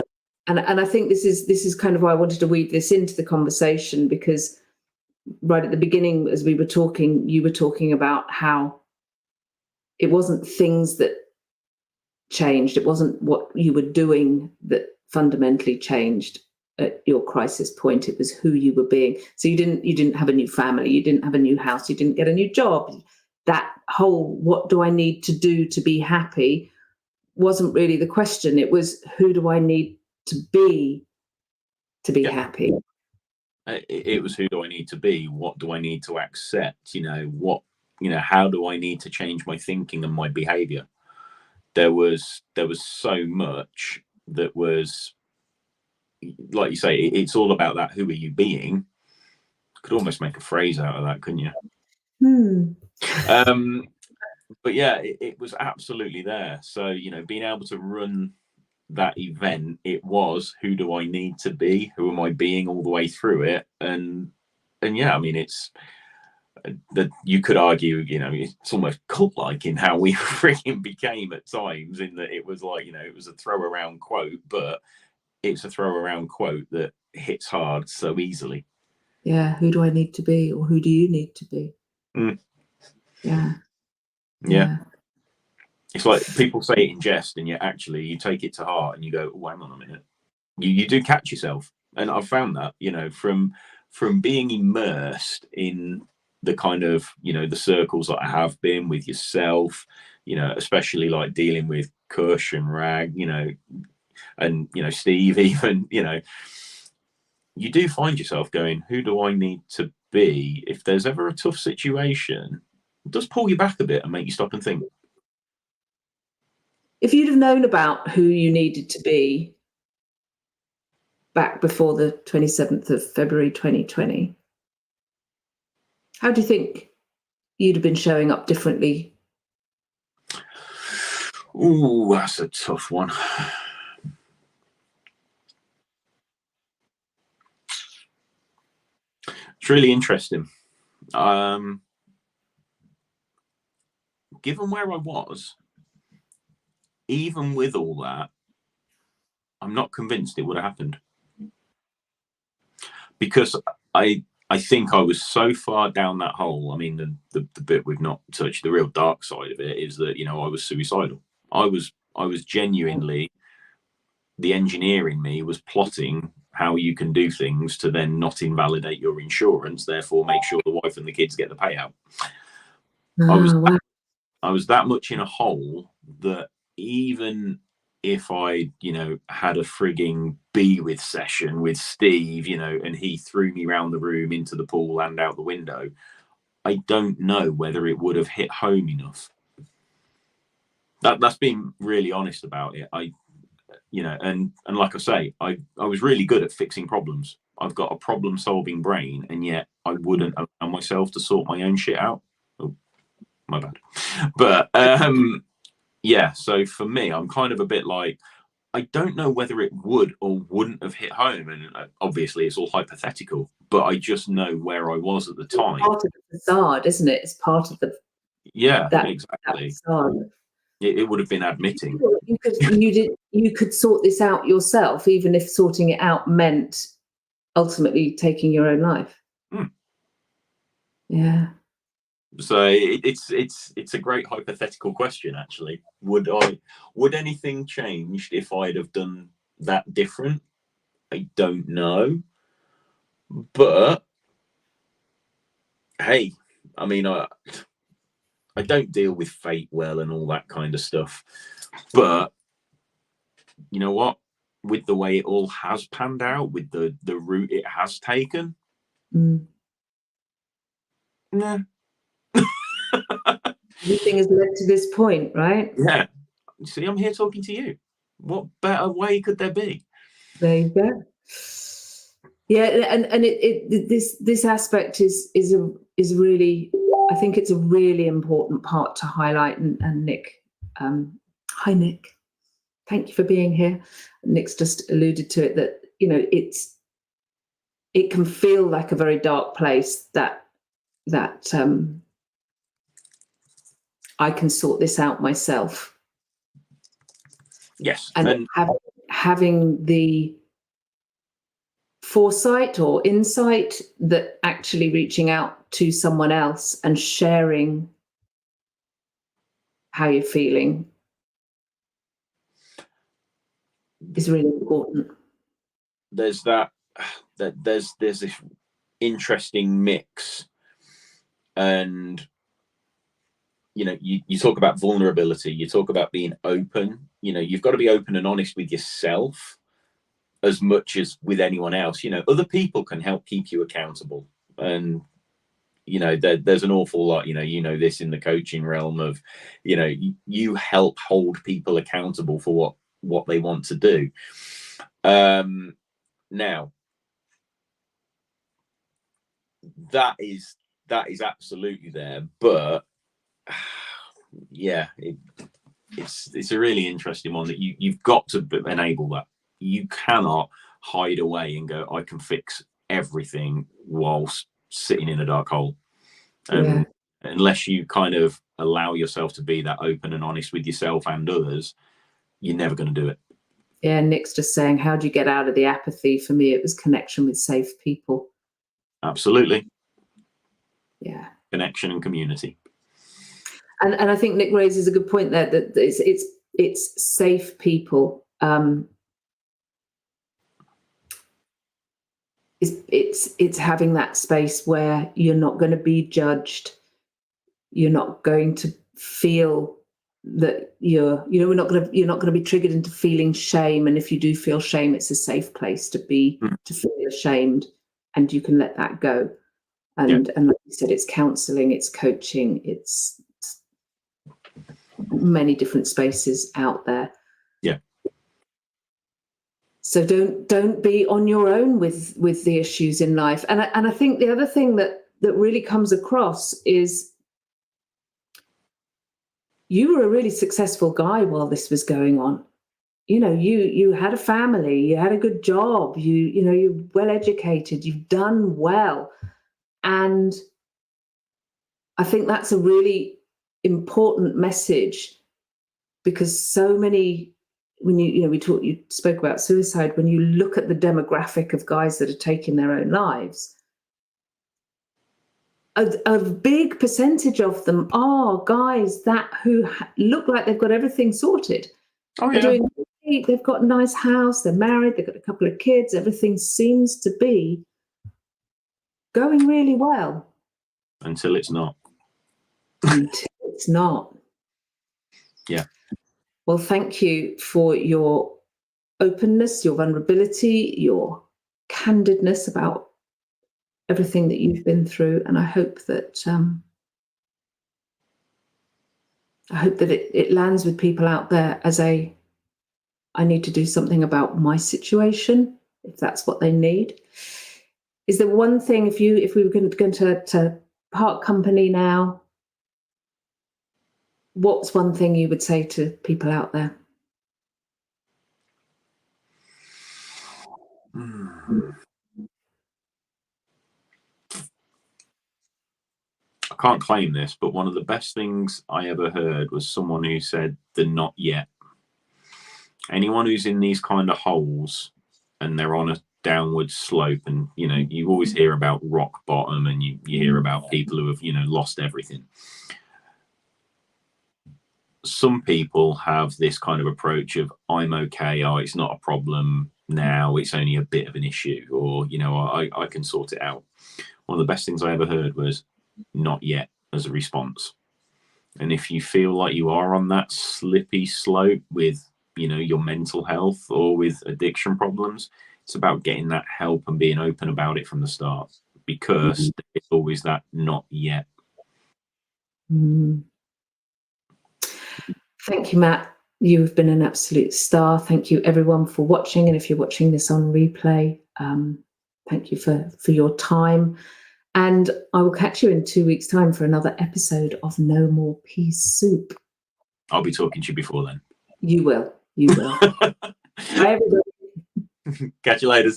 and I think this is kind of why I wanted to weave this into the conversation, because right at the beginning, as we were talking, you were talking about how it wasn't things that changed. It wasn't what you were doing that fundamentally changed at your crisis point. It was who you were being. So you didn't have a new family, you didn't have a new house, you didn't get a new job. That whole what do I need to do to be happy wasn't really the question. It was who do I need to be happy. It was who do I need to be? What do I need to accept? You know, how do I need to change my thinking and my behavior? There was so much that was, like you say, it's all about that. Who are you being? Could almost make a phrase out of that, couldn't you? But yeah, it was absolutely there. So, you know, being able to run that event, it was who do I need to be? Who am I being all the way through it? And yeah, I mean, it's that you could argue, you know, it's almost cult-like in how we freaking became at times, in that it was like, you know, it was a throw around quote, but it's a throw around quote that hits hard so easily. Yeah, who do I need to be, or who do you need to be? Yeah. It's like people say it in jest, and yet actually you take it to heart and you go, oh, hang on a minute. You do catch yourself. And I've found that, you know, from being immersed in the kind of, you know, the circles that I have been with yourself, you know, especially like dealing with Kush and Rag, you know, and, you know, Steve even, you know, you do find yourself going, who do I need to be? If there's ever a tough situation, it does pull you back a bit and make you stop and think. If you'd have known about who you needed to be back before the 27th of February 2020, how do you think you'd have been showing up differently? Ooh, that's a tough one. It's really interesting. Given where I was, even with all that, I'm not convinced it would have happened, because I think I was so far down that hole. I mean, the bit we've not touched, the real dark side of it, is that, you know, I was suicidal. I was genuinely, the engineer in me was plotting how you can do things to then not invalidate your insurance, therefore make sure the wife and the kids get the payout. Wow. I was that much in a hole that even if I, had a frigging be with session with Steve, and he threw me around the room into the pool and out the window, I don't know whether it would have hit home enough. That's being really honest about it. And like I say, I was really good at fixing problems. I've got a problem solving brain, and yet I wouldn't allow myself to sort my own shit out. Oh, my bad. But yeah, so for me, I'm kind of a bit like, I don't know whether it would or wouldn't have hit home. And obviously it's all hypothetical, but I just know where I was at the time. It's part of the facade, isn't it? It's part of the exactly. That facade. It would have been admitting. You could sort this out yourself, even if sorting it out meant ultimately taking your own life. Yeah. So it's a great hypothetical question, actually. Would anything changed if I'd have done that different? I don't know. But hey, I mean, I don't deal with fate well and all that kind of stuff. But you know what? With the way it all has panned out, with the route it has taken, nah. Everything has led to this point, right? Yeah. See, I'm here talking to you. What better way could there be? There you go. Yeah, and this aspect is really, I think it's a really important part to highlight. And Nick, hi Nick, thank you for being here. Nick's just alluded to it, that it can feel like a very dark place, that I can sort this out myself. Yes, and having the foresight or insight that actually reaching out to someone else and sharing how you're feeling is really important. There's there's this interesting mix, and you talk about vulnerability, you talk about being open. You've got to be open and honest with yourself as much as with anyone else. Other people can help keep you accountable, and there's an awful lot, this in the coaching realm of, you help hold people accountable for what they want to do. Now that is absolutely there, but yeah, it's a really interesting one, that you've got to enable that. You cannot hide away and go, I can fix everything whilst sitting in a dark hole. Unless you kind of allow yourself to be that open and honest with yourself and others, you're never going to do it. Yeah, Nick's just saying, how do you get out of the apathy? For me, it was connection with safe people. Absolutely. Yeah. Connection and community. And I think Nick raises a good point there, that it's safe people. It's having that space where you're not going to be judged. You're not going to feel that you're not going to be triggered into feeling shame. And if you do feel shame, it's a safe place to be, to feel ashamed, and you can let that go. And like you said, it's counseling, it's coaching, it's many different spaces out there. Yeah. So don't be on your own with the issues in life. And I think the other thing that really comes across is, you were a really successful guy while this was going on. You had a family, you had a good job, you're well educated, you've done well. And I think that's a really important message, because so many, when you spoke about suicide, when you look at the demographic of guys that are taking their own lives, a big percentage of them are guys who look like they've got everything sorted. Oh, They're yeah. doing great, they've got a nice house, they're married, they've got a couple of kids, everything seems to be going really well. Until it's not. Until it's not. Yeah. Well, thank you for your openness, your vulnerability, your candidness about everything that you've been through, and I hope that it lands with people out there as I need to do something about my situation, if that's what they need. Is there one thing, if we were going to part company now, what's one thing you would say to people out there? I can't claim this, but one of the best things I ever heard was someone who said the not yet. Anyone who's in these kind of holes and they're on a downward slope, and you always hear about rock bottom, and you hear about people who have lost everything. Some people have this kind of approach of, I'm okay, oh, it's not a problem now, it's only a bit of an issue, or I can sort it out. One of the best things I ever heard was not yet as a response. And if you feel like you are on that slippy slope with your mental health or with addiction problems, it's about getting that help and being open about it from the start, because it's always that not yet. Thank you, Matt. You've been an absolute star. Thank you, everyone, for watching. And if you're watching this on replay, thank you for your time. And I will catch you in 2 weeks' time for another episode of No More Pea Soup. I'll be talking to you before then. You will. You will. Bye, everybody. Catch you later.